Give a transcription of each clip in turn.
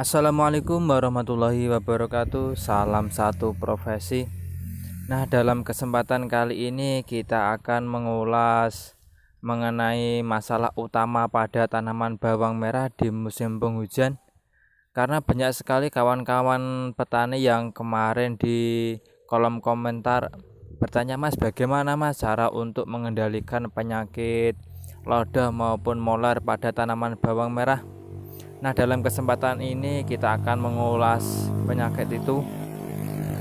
Assalamualaikum warahmatullahi wabarakatuh. Salam satu profesi. Nah, dalam kesempatan kali ini kita akan mengulas mengenai masalah utama pada tanaman bawang merah di musim penghujan. Karena banyak sekali kawan-kawan petani yang kemarin di kolom komentar bertanya, "Mas, bagaimana Mas cara untuk mengendalikan penyakit lodah maupun molar pada tanaman bawang merah?" Nah, dalam kesempatan ini kita akan mengulas penyakit itu.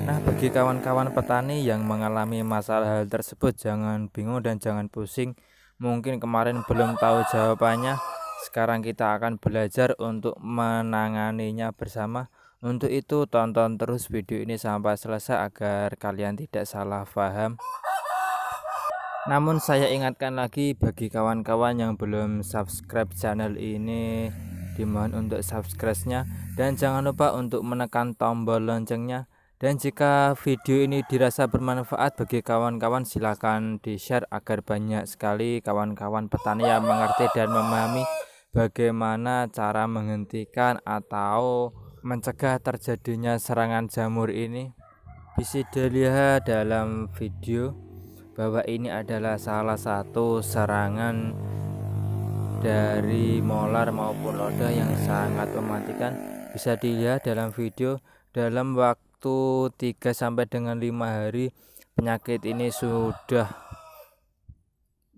Nah, bagi kawan-kawan petani yang mengalami masalah hal tersebut, jangan bingung dan jangan pusing. Mungkin kemarin belum tahu jawabannya. Sekarang kita akan belajar untuk menanganinya bersama. Untuk itu, tonton terus video ini sampai selesai agar kalian tidak salah paham. Namun saya ingatkan lagi bagi kawan-kawan yang belum subscribe channel ini, dimohon untuk subscribe-nya dan jangan lupa untuk menekan tombol loncengnya. Dan jika video ini dirasa bermanfaat bagi kawan-kawan, silakan di-share agar banyak sekali kawan-kawan petani yang mengerti dan memahami bagaimana cara menghentikan atau mencegah terjadinya serangan jamur ini. Bisa dilihat dalam video bahwa ini adalah salah satu serangan dari molar maupun lodah yang sangat mematikan. Bisa dilihat dalam video, dalam waktu 3 sampai dengan 5 hari penyakit ini sudah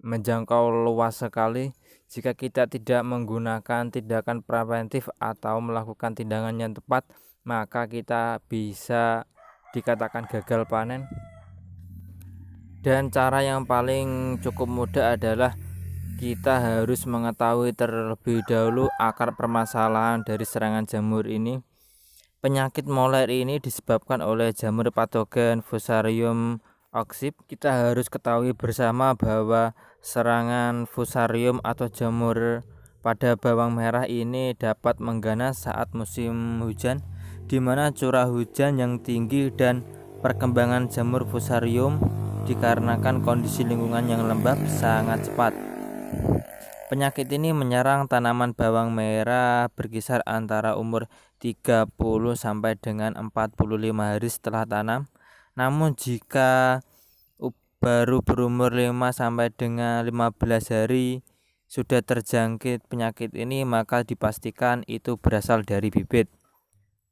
menjangkau luas sekali. Jika kita tidak menggunakan tindakan preventif atau melakukan tindakan yang tepat, maka kita bisa dikatakan gagal panen. Dan cara yang paling cukup mudah adalah kita harus mengetahui terlebih dahulu akar permasalahan dari serangan jamur ini. Penyakit molar ini disebabkan oleh jamur patogen Fusarium oxyp. Kita harus ketahui bersama bahwa serangan Fusarium atau jamur pada bawang merah ini dapat mengganas saat musim hujan, di mana curah hujan yang tinggi dan perkembangan jamur Fusarium dikarenakan kondisi lingkungan yang lembab sangat cepat. Penyakit ini menyerang tanaman bawang merah berkisar antara umur 30 sampai dengan 45 hari setelah tanam. Namun jika baru berumur 5 sampai dengan 15 hari sudah terjangkit penyakit ini, maka dipastikan itu berasal dari bibit.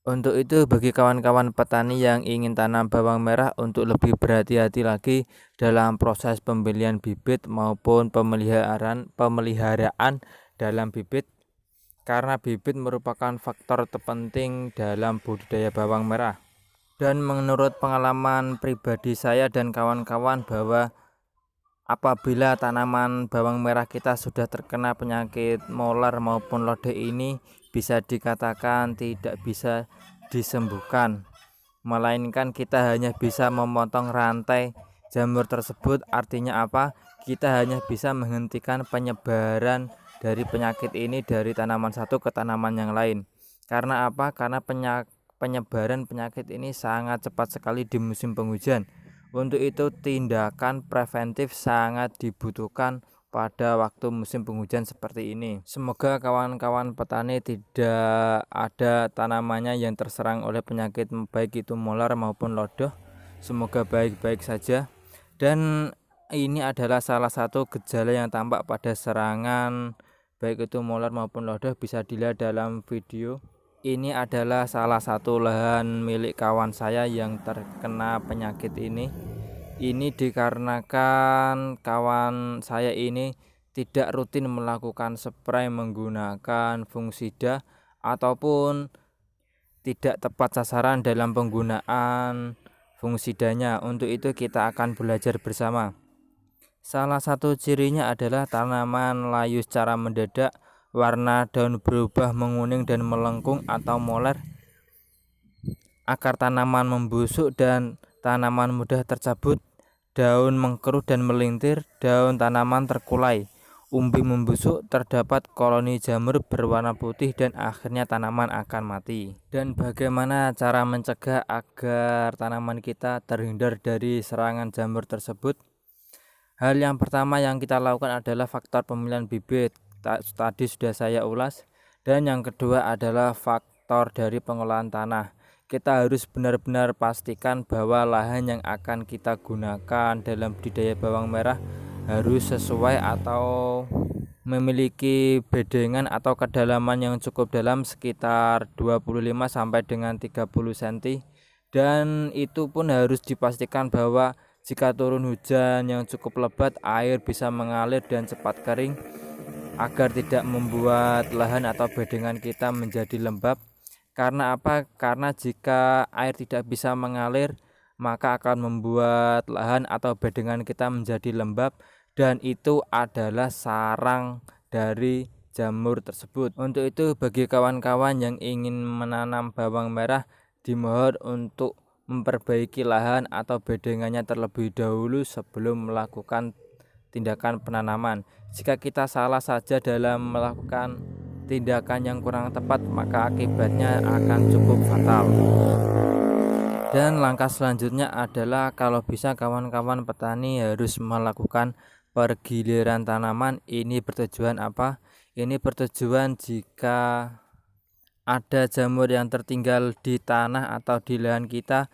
Untuk itu, bagi kawan-kawan petani yang ingin tanam bawang merah untuk lebih berhati-hati lagi dalam proses pembelian bibit maupun pemeliharaan dalam bibit, karena bibit merupakan faktor terpenting dalam budidaya bawang merah. Dan menurut pengalaman pribadi saya dan kawan-kawan, bahwa apabila tanaman bawang merah kita sudah terkena penyakit molar maupun lodah ini, bisa dikatakan tidak bisa disembuhkan, melainkan kita hanya bisa memotong rantai jamur tersebut. Artinya apa? Kita hanya bisa menghentikan penyebaran dari penyakit ini dari tanaman satu ke tanaman yang lain. Karena apa? Karena penyebaran penyakit ini sangat cepat sekali di musim penghujan. Untuk itu tindakan preventif sangat dibutuhkan pada waktu musim penghujan seperti ini. Semoga kawan-kawan petani tidak ada tanamannya yang terserang oleh penyakit baik itu molar maupun lodoh. Semoga baik-baik saja. Dan ini adalah salah satu gejala yang tampak pada serangan baik itu molar maupun lodoh. Bisa dilihat dalam video. Ini adalah salah satu lahan milik kawan saya yang terkena penyakit ini. Ini dikarenakan kawan saya ini tidak rutin melakukan spray menggunakan fungisida ataupun tidak tepat sasaran dalam penggunaan fungisidanya. Untuk itu kita akan belajar bersama. Salah satu cirinya adalah tanaman layu secara mendadak, warna daun berubah menguning dan melengkung atau moler, akar tanaman membusuk dan tanaman mudah tercabut, daun mengkerut dan melintir, daun tanaman terkulai, umbi membusuk, terdapat koloni jamur berwarna putih dan akhirnya tanaman akan mati. Dan bagaimana cara mencegah agar tanaman kita terhindar dari serangan jamur tersebut? Hal yang pertama yang kita lakukan adalah faktor pemilihan bibit. Tadi sudah saya ulas. Dan yang kedua adalah faktor faktor dari pengolahan tanah. Kita harus benar-benar pastikan bahwa lahan yang akan kita gunakan dalam budidaya bawang merah harus sesuai atau memiliki bedengan atau kedalaman yang cukup dalam sekitar 25 sampai dengan 30 cm, dan itu pun harus dipastikan bahwa jika turun hujan yang cukup lebat, air bisa mengalir dan cepat kering agar tidak membuat lahan atau bedengan kita menjadi lembab. Karena apa? Karena jika air tidak bisa mengalir, maka akan membuat lahan atau bedengan kita menjadi lembab, dan itu adalah sarang dari jamur tersebut. Untuk itu, bagi kawan-kawan yang ingin menanam bawang merah, dimohon untuk memperbaiki lahan atau bedengannya terlebih dahulu sebelum melakukan tindakan penanaman. Jika kita salah saja dalam melakukan tindakan yang kurang tepat, maka akibatnya akan cukup fatal. Dan langkah selanjutnya adalah kalau bisa kawan-kawan petani harus melakukan pergiliran tanaman. Ini bertujuan apa? Ini bertujuan jika ada jamur yang tertinggal di tanah atau di lahan kita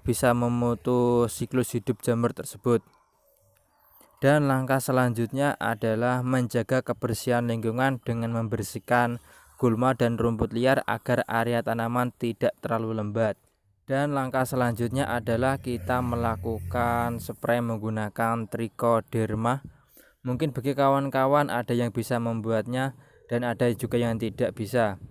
bisa memutus siklus hidup jamur tersebut. Dan langkah selanjutnya adalah menjaga kebersihan lingkungan dengan membersihkan gulma dan rumput liar agar area tanaman tidak terlalu lembat. Dan langkah selanjutnya adalah kita melakukan spray menggunakan trichoderma. Mungkin bagi kawan-kawan ada yang bisa membuatnya dan ada juga yang tidak bisa.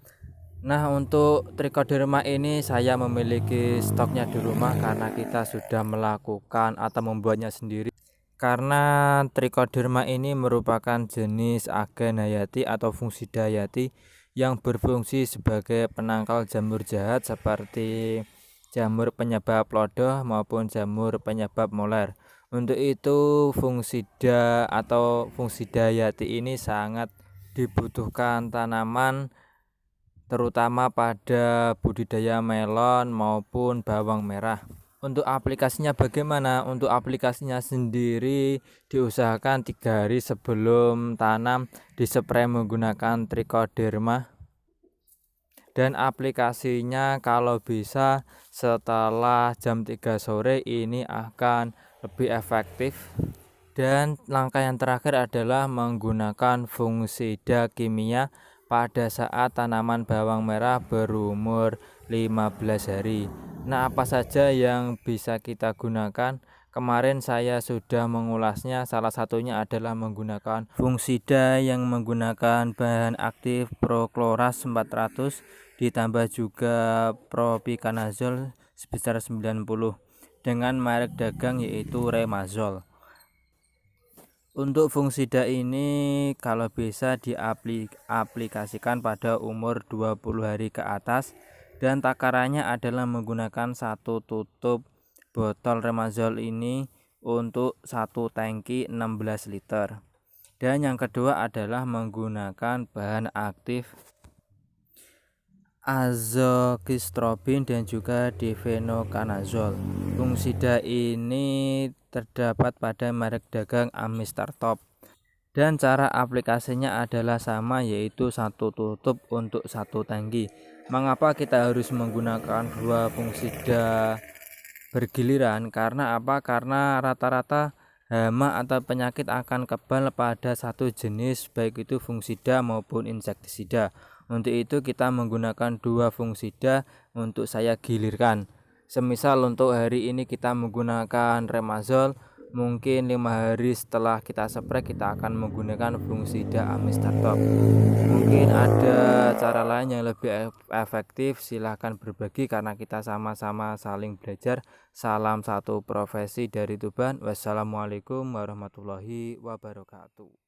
Nah, untuk trichoderma ini saya memiliki stoknya di rumah karena kita sudah melakukan atau membuatnya sendiri. Karena trichoderma ini merupakan jenis agen hayati atau fungisida hayati yang berfungsi sebagai penangkal jamur jahat seperti jamur penyebab lodoh maupun jamur penyebab moler. Untuk itu fungisida atau fungisida hayati ini sangat dibutuhkan tanaman, terutama pada budidaya melon maupun bawang merah. Untuk aplikasinya bagaimana? Untuk aplikasinya sendiri diusahakan 3 hari sebelum tanam dispray menggunakan trichoderma, dan aplikasinya kalau bisa setelah jam 3 sore, ini akan lebih efektif. Dan langkah yang terakhir adalah menggunakan fungisida kimia pada saat tanaman bawang merah berumur 15 hari. Nah, apa saja yang bisa kita gunakan? Kemarin saya sudah mengulasnya. Salah satunya adalah menggunakan fungisida yang menggunakan bahan aktif Prochloras 400 ditambah juga propiconazole sebesar 90 dengan merek dagang yaitu Remazol. Untuk fungisida ini kalau bisa diaplikasikan pada umur 20 hari ke atas, dan takarannya adalah menggunakan 1 tutup botol Remazol ini untuk 1 tangki 16 liter. Dan yang kedua adalah menggunakan bahan aktif azoxystrobin dan juga difenoconazole. Fungisida ini terdapat pada merek dagang Amistar Top. Dan cara aplikasinya adalah sama, yaitu 1 tutup untuk 1 tangki. Mengapa kita harus menggunakan 2 fungisida bergiliran? Karena apa? Karena rata-rata hama atau penyakit akan kebal pada satu jenis, baik itu fungisida maupun insektisida. Untuk itu kita menggunakan 2 fungisida untuk saya gilirkan. Semisal untuk hari ini kita menggunakan Remazol, mungkin 5 hari setelah kita spray kita akan menggunakan fungisida Amistar Top. Mungkin ada cara lain yang lebih efektif, silahkan berbagi karena kita sama-sama saling belajar. Salam satu profesi dari Tuban. Wassalamualaikum warahmatullahi wabarakatuh.